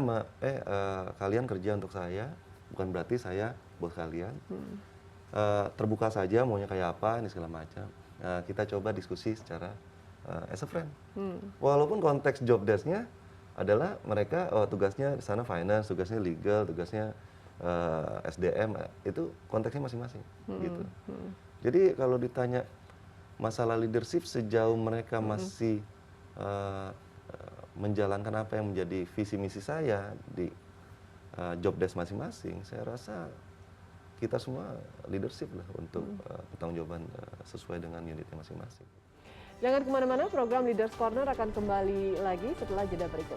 kalian kerja untuk saya, bukan berarti saya bos kalian. Terbuka saja maunya kayak apa, ini segala macam. Kita coba diskusi secara as a friend. Walaupun konteks job desk-nya adalah mereka tugasnya di sana finance, tugasnya legal, tugasnya SDM, itu konteksnya masing-masing gitu. Jadi kalau ditanya masalah leadership, sejauh mereka masih menjalankan apa yang menjadi visi misi saya di job desk masing-masing, saya rasa kita semua leadership lah untuk pertanggungjawaban sesuai dengan unitnya masing-masing. Jangan kemana-mana, program Leaders Corner akan kembali lagi setelah jeda berikut.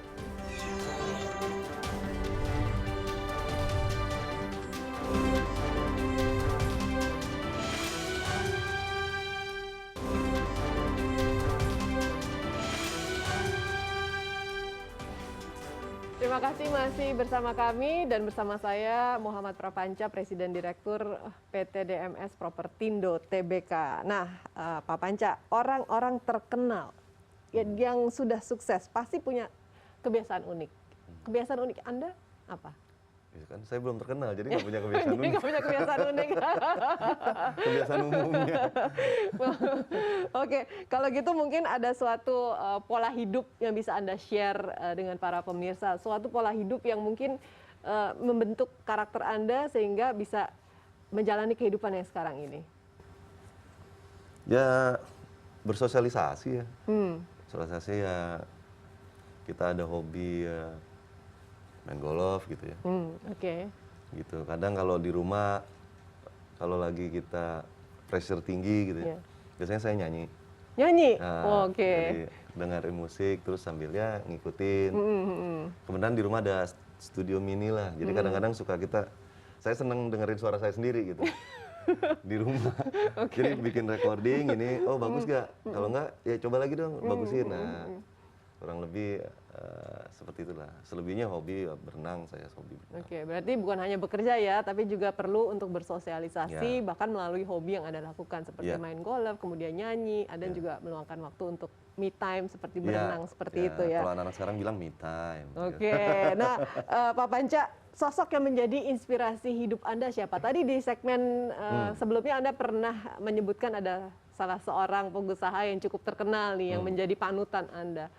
Terima kasih masih bersama kami dan bersama saya Muhammad Prapanca, Presiden Direktur PT DMS Propertindo Tbk. Nah, Pak Panca, orang-orang terkenal yang sudah sukses pasti punya kebiasaan unik. Kebiasaan unik Anda apa? Ya kan saya belum terkenal, jadi nggak punya kebiasaan Jadi unik. nggak punya kebiasaan unik. Kebiasaan umumnya. Oke, kalau gitu mungkin ada suatu pola hidup yang bisa Anda share dengan para pemirsa. Suatu pola hidup yang mungkin membentuk karakter Anda sehingga bisa menjalani kehidupan yang sekarang ini. Ya bersosialisasi ya. Hmm. Sosialisasi ya, kita ada hobi ya, main golf gitu ya. Oke. Gitu. Kadang kalau di rumah, kalau lagi kita pressure tinggi gitu ya, Iya. biasanya saya nyanyi. Nyanyi? Nah, Oke. Jadi dengerin musik terus sambilnya ngikutin. Kemudian di rumah ada studio mini lah. Jadi kadang-kadang suka saya seneng dengerin suara saya sendiri gitu. Di rumah. Jadi bikin recording ini, oh bagus gak? Kalau enggak ya coba lagi dong, bagusin. Nah, kurang lebih seperti itulah. Selebihnya hobi berenang, saya hobi berenang. Oke, berarti bukan hanya bekerja ya, tapi juga perlu untuk bersosialisasi, Ya. bahkan melalui hobi yang Anda lakukan seperti Ya. main golf, kemudian nyanyi, Anda Ya. juga meluangkan waktu untuk me time seperti Iya, berenang seperti itu ya. Kalau anak-anak sekarang bilang me time. Oke, nah Pak Panca, sosok yang menjadi inspirasi hidup Anda siapa? Tadi di segmen sebelumnya Anda pernah menyebutkan ada salah seorang pengusaha yang cukup terkenal nih, yang menjadi panutan Anda.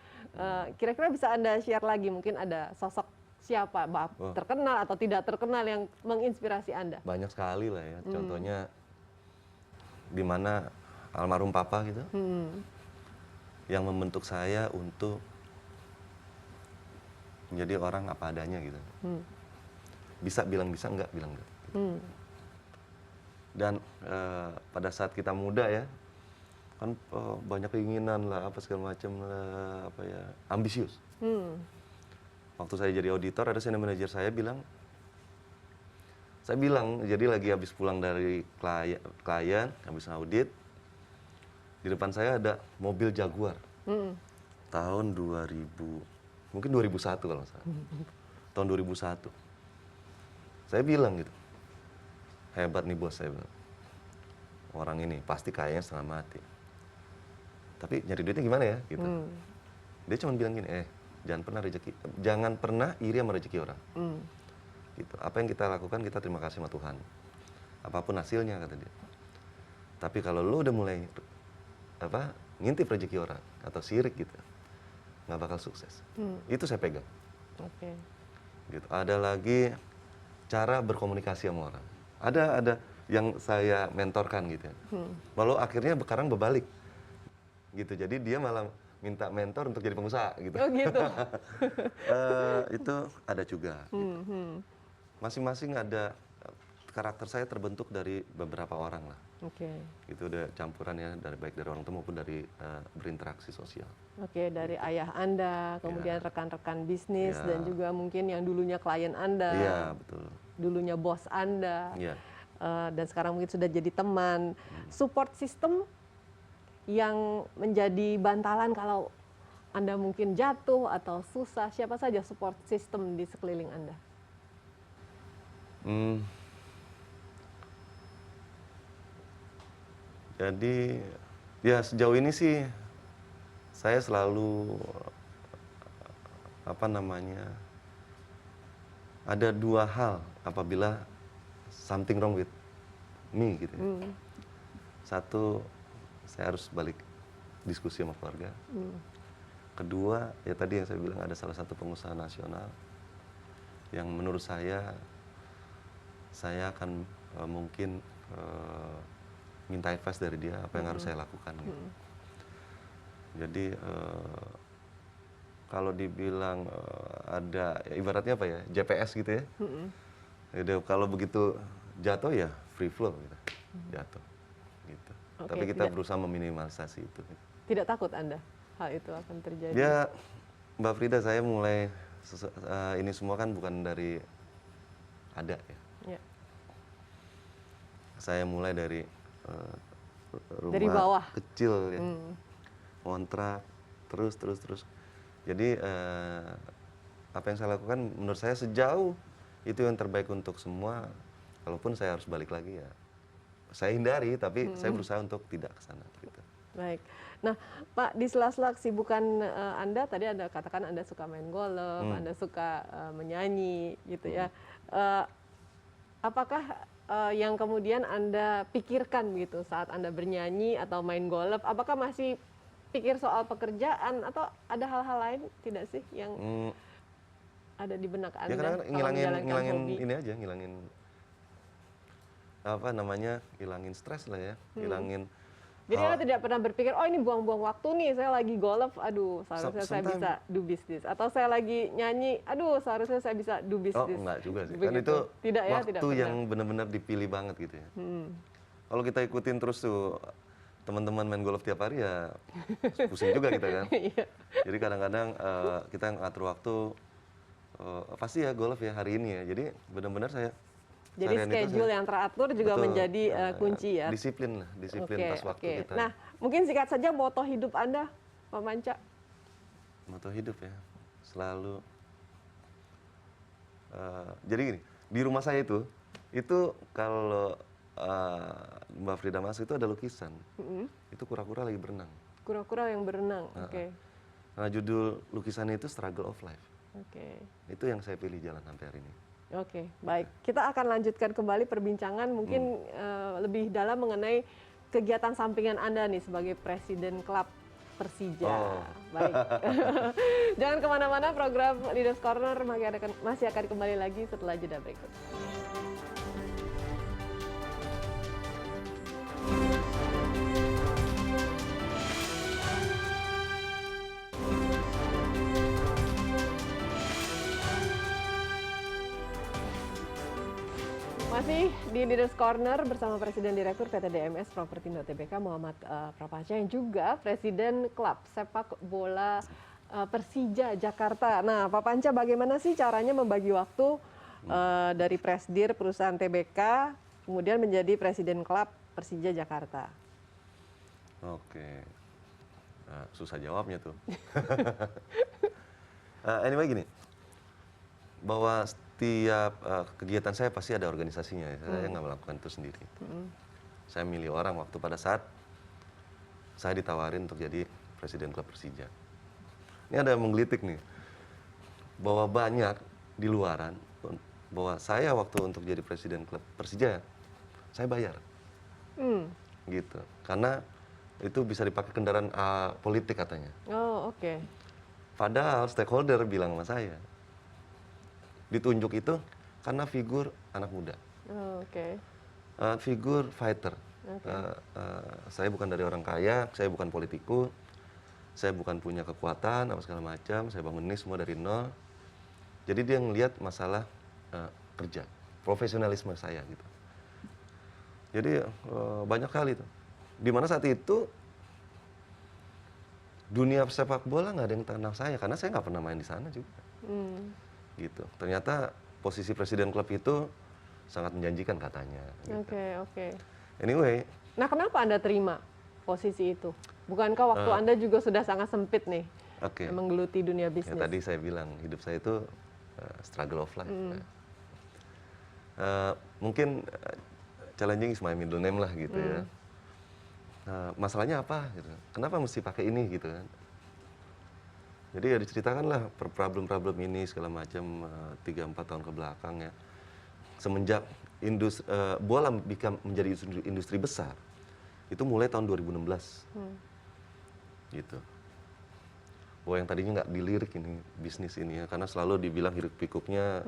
Kira-kira bisa Anda share lagi, mungkin ada sosok siapa, terkenal atau tidak terkenal yang menginspirasi Anda? Banyak sekali lah ya. Contohnya di mana almarhum papa gitu, yang membentuk saya untuk menjadi orang apa adanya gitu. Bisa bilang bisa, enggak bilang enggak. Dan pada saat kita muda ya, kan banyak keinginan lah, apa segala macam lah, apa ya, ambisius. Waktu saya jadi auditor, ada senior manager saya bilang, jadi lagi habis pulang dari klien, habis audit, di depan saya ada mobil Jaguar, tahun 2000, mungkin 2001 kalau nggak salah, tahun 2001. Saya bilang gitu, hebat nih bos, saya bilang, orang ini pasti kayaknya setengah mati. Tapi nyari duitnya gimana ya? Gitu. Dia cuma bilang gini, jangan pernah iri sama rezeki orang. Gitu. Apa yang kita lakukan kita terima kasih sama Tuhan. Apapun hasilnya kata dia. Tapi kalau lo udah mulai ngintip rezeki orang atau sirik gitu, nggak bakal sukses. Itu saya pegang. Oke. Gitu. Ada lagi cara berkomunikasi sama orang. Ada yang saya mentorkan gitu ya. Lalu akhirnya sekarang berbalik. Gitu. Jadi dia malah minta mentor untuk jadi pengusaha gitu. Oh gitu. Itu ada juga. Gitu. Masing-masing ada karakter saya terbentuk dari beberapa orang lah. Oke. Itu udah campuran ya, baik dari orang tua maupun dari berinteraksi sosial. Oke, dari ayah Anda, kemudian rekan-rekan bisnis, Ya. dan juga mungkin yang dulunya klien Anda, Iya betul. dulunya bos Anda, Iya. dan sekarang mungkin sudah jadi teman. Support system yang menjadi bantalan kalau Anda mungkin jatuh atau susah, siapa saja support system di sekeliling Anda? Jadi ya sejauh ini sih saya selalu ada dua hal apabila something wrong with me gitu ya. Satu, saya harus balik diskusi sama keluarga. Kedua, ya tadi yang saya bilang ada salah satu pengusaha nasional yang menurut saya akan mungkin minta advice dari dia apa yang harus saya lakukan. Gitu. Jadi kalau dibilang ada ya, ibaratnya apa ya, GPS gitu ya. Jadi kalau begitu jatuh ya free flow gitu. Jatuh gitu. Oke, Tapi kita berusaha meminimalisasi itu. Tidak takut Anda hal itu akan terjadi? Ya, Mbak Frida, saya mulai ini semua kan bukan dari ada ya. Ya. Saya mulai dari rumah Dari bawah. kecil ya, kontrak, terus. Jadi apa yang saya lakukan menurut saya sejauh itu yang terbaik untuk semua. Kalaupun saya harus balik lagi ya, saya hindari, tapi saya berusaha untuk tidak ke sana gitu. Baik. Nah, Pak, di sela-sela kesibukan Anda, tadi Anda katakan Anda suka main golf, Anda suka menyanyi, gitu ya. Apakah yang kemudian Anda pikirkan gitu saat Anda bernyanyi atau main golf? Apakah masih pikir soal pekerjaan atau ada hal-hal lain tidak sih yang ada di benak Anda? Ya karena kalau menjalankan ngilangin hobi? ini aja, ngilangin apa namanya, ngilangin stres lah ya, ngilangin. Jadi Anda tidak pernah berpikir, oh ini buang-buang waktu nih, saya lagi golf, aduh seharusnya saya bisa do business. Atau saya lagi nyanyi, aduh seharusnya saya bisa do Oh business. enggak juga sih, kan Begitu. itu Tidak ya, waktu tidak pernah. yang benar-benar dipilih banget gitu ya. Kalau kita ikutin terus tuh teman-teman main golf tiap hari ya pusing juga kita kan. Iya. Jadi kadang-kadang kita ngatur waktu, pasti ya golf ya hari ini ya. Jadi benar-benar saya Jadi seharian itu schedule yang teratur juga betul, menjadi kunci ya. disiplin Oke, pas waktu oke. kita. Nah, mungkin singkat saja moto hidup Anda, Pak Manca. Moto hidup ya, selalu. Jadi gini, di rumah saya itu kalau Mbak Frida masuk itu ada lukisan. Itu kura-kura lagi berenang. Kura-kura yang berenang. Oke. Nah, judul lukisan itu Struggle of Life. Oke. Itu yang saya pilih jalan sampai hari ini. Oke, baik. Kita akan lanjutkan kembali perbincangan mungkin lebih dalam mengenai kegiatan sampingan Anda nih sebagai Presiden Klub Persija. Oh. Baik. Jangan kemana-mana, program Leaders Corner masih akan kembali lagi setelah jeda berikut. Masih di Leaders Corner bersama Presiden Direktur PT DMS Propertindo Tbk Muhammad Prapanca yang juga Presiden Klub Sepak Bola Persija Jakarta. Nah, Pak Panca, bagaimana sih caranya membagi waktu dari Presdir perusahaan Tbk kemudian menjadi Presiden Klub Persija Jakarta? Oke, nah, susah jawabnya tuh. Anyway gini, bahwa setiap kegiatan saya pasti ada organisasinya ya. Saya nggak melakukan itu sendiri. Saya milih orang waktu pada saat saya ditawarin untuk jadi Presiden Klub Persija. Ini ada yang menggelitik nih, bahwa banyak di luaran, bahwa saya waktu untuk jadi Presiden Klub Persija, saya bayar. Gitu, karena itu bisa dipakai kendaraan politik katanya. Oh, oke. Padahal stakeholder bilang sama saya, ditunjuk itu karena figur anak muda, Oh, oke. figur fighter. Saya bukan dari orang kaya, saya bukan politikus, saya bukan punya kekuatan apa segala macam, saya bangun ini semua dari nol. Jadi dia ngelihat masalah kerja, profesionalisme saya gitu. Jadi banyak kali itu. Dimana saat itu dunia sepak bola nggak ada yang kenal saya karena saya nggak pernah main di sana juga. Gitu. Ternyata posisi presiden klub itu sangat menjanjikan katanya. Gitu. Oke. Anyway. Nah, kenapa Anda terima posisi itu? Bukankah waktu Anda juga sudah sangat sempit nih, menggeluti dunia bisnis? Ya, tadi saya bilang hidup saya itu struggle of life. Mungkin challenging is my middle name lah gitu ya. Masalahnya apa? Gitu. Kenapa mesti pakai ini gitu kan? Jadi ya diceritakan lah problem-problem ini segala macam 3-4 tahun ke belakang ya. Semenjak bola menjadi industri besar, itu mulai tahun 2016. Gitu. Bahwa yang tadinya nggak dilirik ini bisnis ini ya, karena selalu dibilang hiruk pikuknya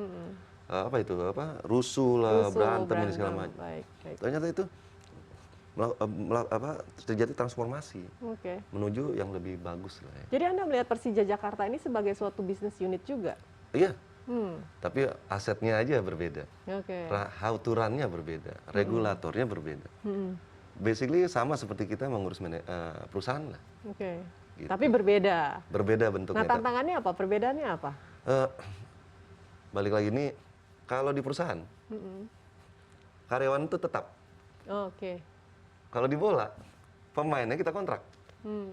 rusuh lah, berantem ini segala macam. Ternyata itu terjadi transformasi menuju yang lebih bagus lah ya. Jadi Anda melihat Persija Jakarta ini sebagai suatu bisnis unit juga? Iya, tapi asetnya aja berbeda, how to run-nya berbeda, regulatornya berbeda. basically sama seperti kita mengurus perusahaan lah. Oke. Gitu. Tapi berbeda. Berbeda bentuknya. Nah, tantangannya apa? Perbedaannya apa? Eh, balik lagi nih, kalau di perusahaan, karyawan itu tetap. Oke. Kalau di bola, pemainnya kita kontrak. Hmm.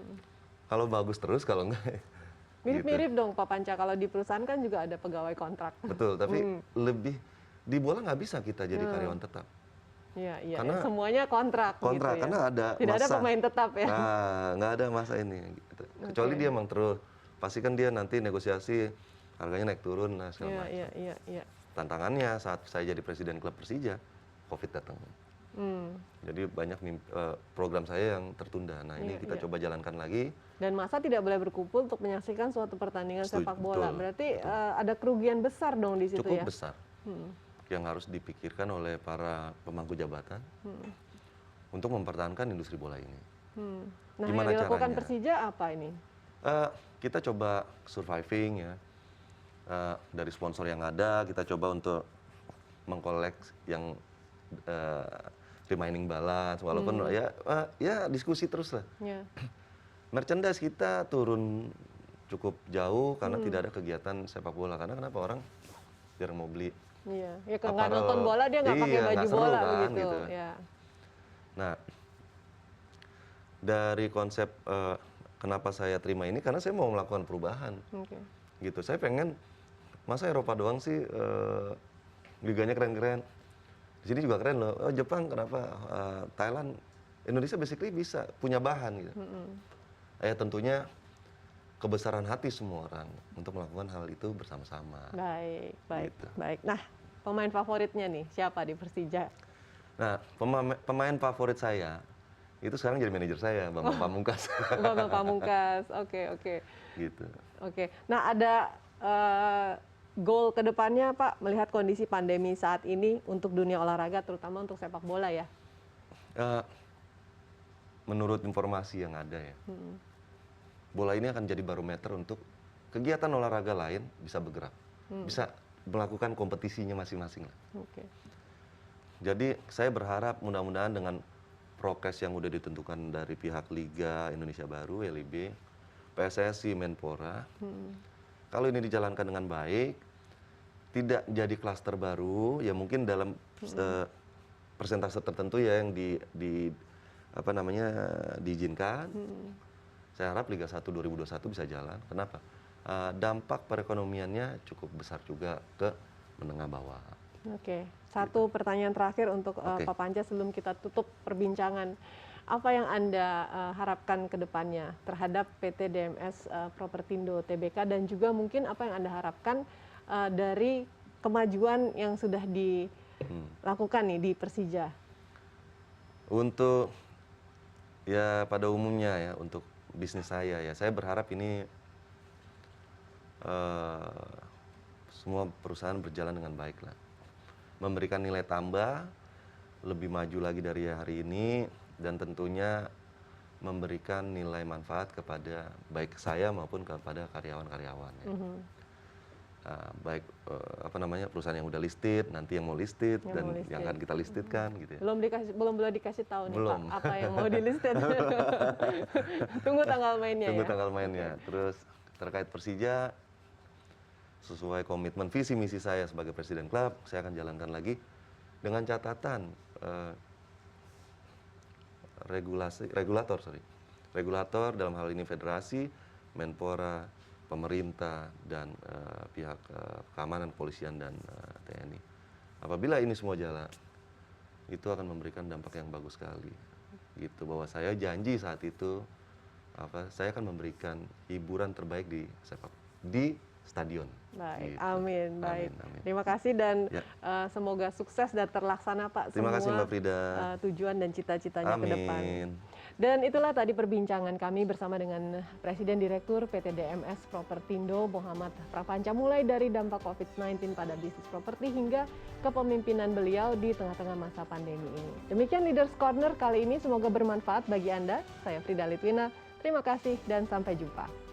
Kalau bagus terus, kalau enggak. Mirip-mirip dong Pak Panca, kalau di perusahaan kan juga ada pegawai kontrak. Betul, tapi lebih di bola nggak bisa kita jadi karyawan tetap. Iya, iya. Karena Semuanya kontrak gitu ya. karena ada Tidak ada masa. pemain tetap ya. Nah, nggak ada masa ini. Gitu. Kecuali dia emang terus, pasti kan dia nanti negosiasi harganya naik turun, nah segala macam. Iya. Tantangannya saat saya jadi presiden klub Persija, COVID datang. Jadi banyak program saya yang tertunda. Nah ini kita coba jalankan lagi. Dan masa tidak boleh berkumpul untuk menyaksikan suatu pertandingan sepak bola. Betul, Berarti ada kerugian besar dong di situ cukup ya. besar yang harus dipikirkan oleh para pemangku jabatan untuk mempertahankan industri bola ini. Nah, Gimana yang dilakukan caranya? Persija apa ini? Kita coba surviving ya. Dari sponsor yang ada, kita coba untuk mengkolek yang remaining balance, walaupun ya diskusi terus lah. Ya. Merchandise kita turun cukup jauh karena tidak ada kegiatan sepak bola. Karena kenapa orang jarang mau beli. Iya, ya kalau nggak nonton bola dia nggak pakai baju nggak seru bola kan, begitu. gitu. Ya. Nah, dari konsep kenapa saya terima ini karena saya mau melakukan perubahan. Oke. Gitu. Saya pengen masa Eropa doang sih liganya keren-keren. Di sini juga keren loh. Oh, Jepang kenapa? Thailand, Indonesia basically bisa punya bahan gitu. Tentunya kebesaran hati semua orang untuk melakukan hal itu bersama-sama. Baik. Gitu. Baik. Nah, pemain favoritnya nih siapa di Persija? Nah, pemain favorit saya itu sekarang jadi manajer saya, Bambang Pamungkas. Bambang Pamungkas. Oke. Gitu. Oke. Nah, ada goal ke depannya Pak melihat kondisi pandemi saat ini untuk dunia olahraga terutama untuk sepak bola ya. Menurut informasi yang ada ya, bola ini akan jadi barometer untuk kegiatan olahraga lain bisa bergerak, bisa melakukan kompetisinya masing-masing lah. Oke. Jadi saya berharap mudah-mudahan dengan prokes yang udah ditentukan dari pihak Liga Indonesia Baru, LIB, PSSI, Menpora, kalau ini dijalankan dengan baik, tidak jadi klaster baru, ya mungkin dalam persentase tertentu ya yang diizinkan. Saya harap Liga 1 2021 bisa jalan. Kenapa? Dampak perekonomiannya cukup besar juga ke menengah bawah. Oke. Satu pertanyaan terakhir untuk Pak Panca sebelum kita tutup perbincangan. Apa yang Anda harapkan ke depannya terhadap PT DMS Propertindo Tbk dan juga mungkin apa yang Anda harapkan dari kemajuan yang sudah dilakukan nih di Persija? Untuk ya pada umumnya ya untuk bisnis saya berharap ini semua perusahaan berjalan dengan baik lah, memberikan nilai tambah, lebih maju lagi dari hari ini, dan tentunya memberikan nilai manfaat kepada baik saya maupun kepada karyawan-karyawan. Ya. Baik perusahaan yang udah listed, nanti yang mau listed yang akan kita listedkan gitu ya. Belum dikasih tahu nih Belum. Pak apa yang mau dilisted. Tunggu tanggal mainnya. Tanggal mainnya. Terus terkait Persija, sesuai komitmen visi misi saya sebagai presiden klub, saya akan jalankan lagi dengan catatan regulator dalam hal ini federasi, Menpora, pemerintah, dan pihak keamanan, kepolisian, dan TNI. Apabila ini semua jalan, itu akan memberikan dampak yang bagus sekali. Gitu, bahwa saya janji saat itu, saya akan memberikan hiburan terbaik di stadion. Baik, gitu. amin. Baik. Amin. Terima kasih dan semoga sukses dan terlaksana Pak Terima kasih semua Mbak Frida. tujuan dan cita-citanya ke depan. Amin. Dan itulah tadi perbincangan kami bersama dengan Presiden Direktur PT DMS Propertindo Muhammad Prapanca mulai dari dampak COVID-19 pada bisnis properti hingga kepemimpinan beliau di tengah-tengah masa pandemi ini. Demikian Leaders Corner kali ini, semoga bermanfaat bagi Anda. Saya Frida Litwina, terima kasih dan sampai jumpa.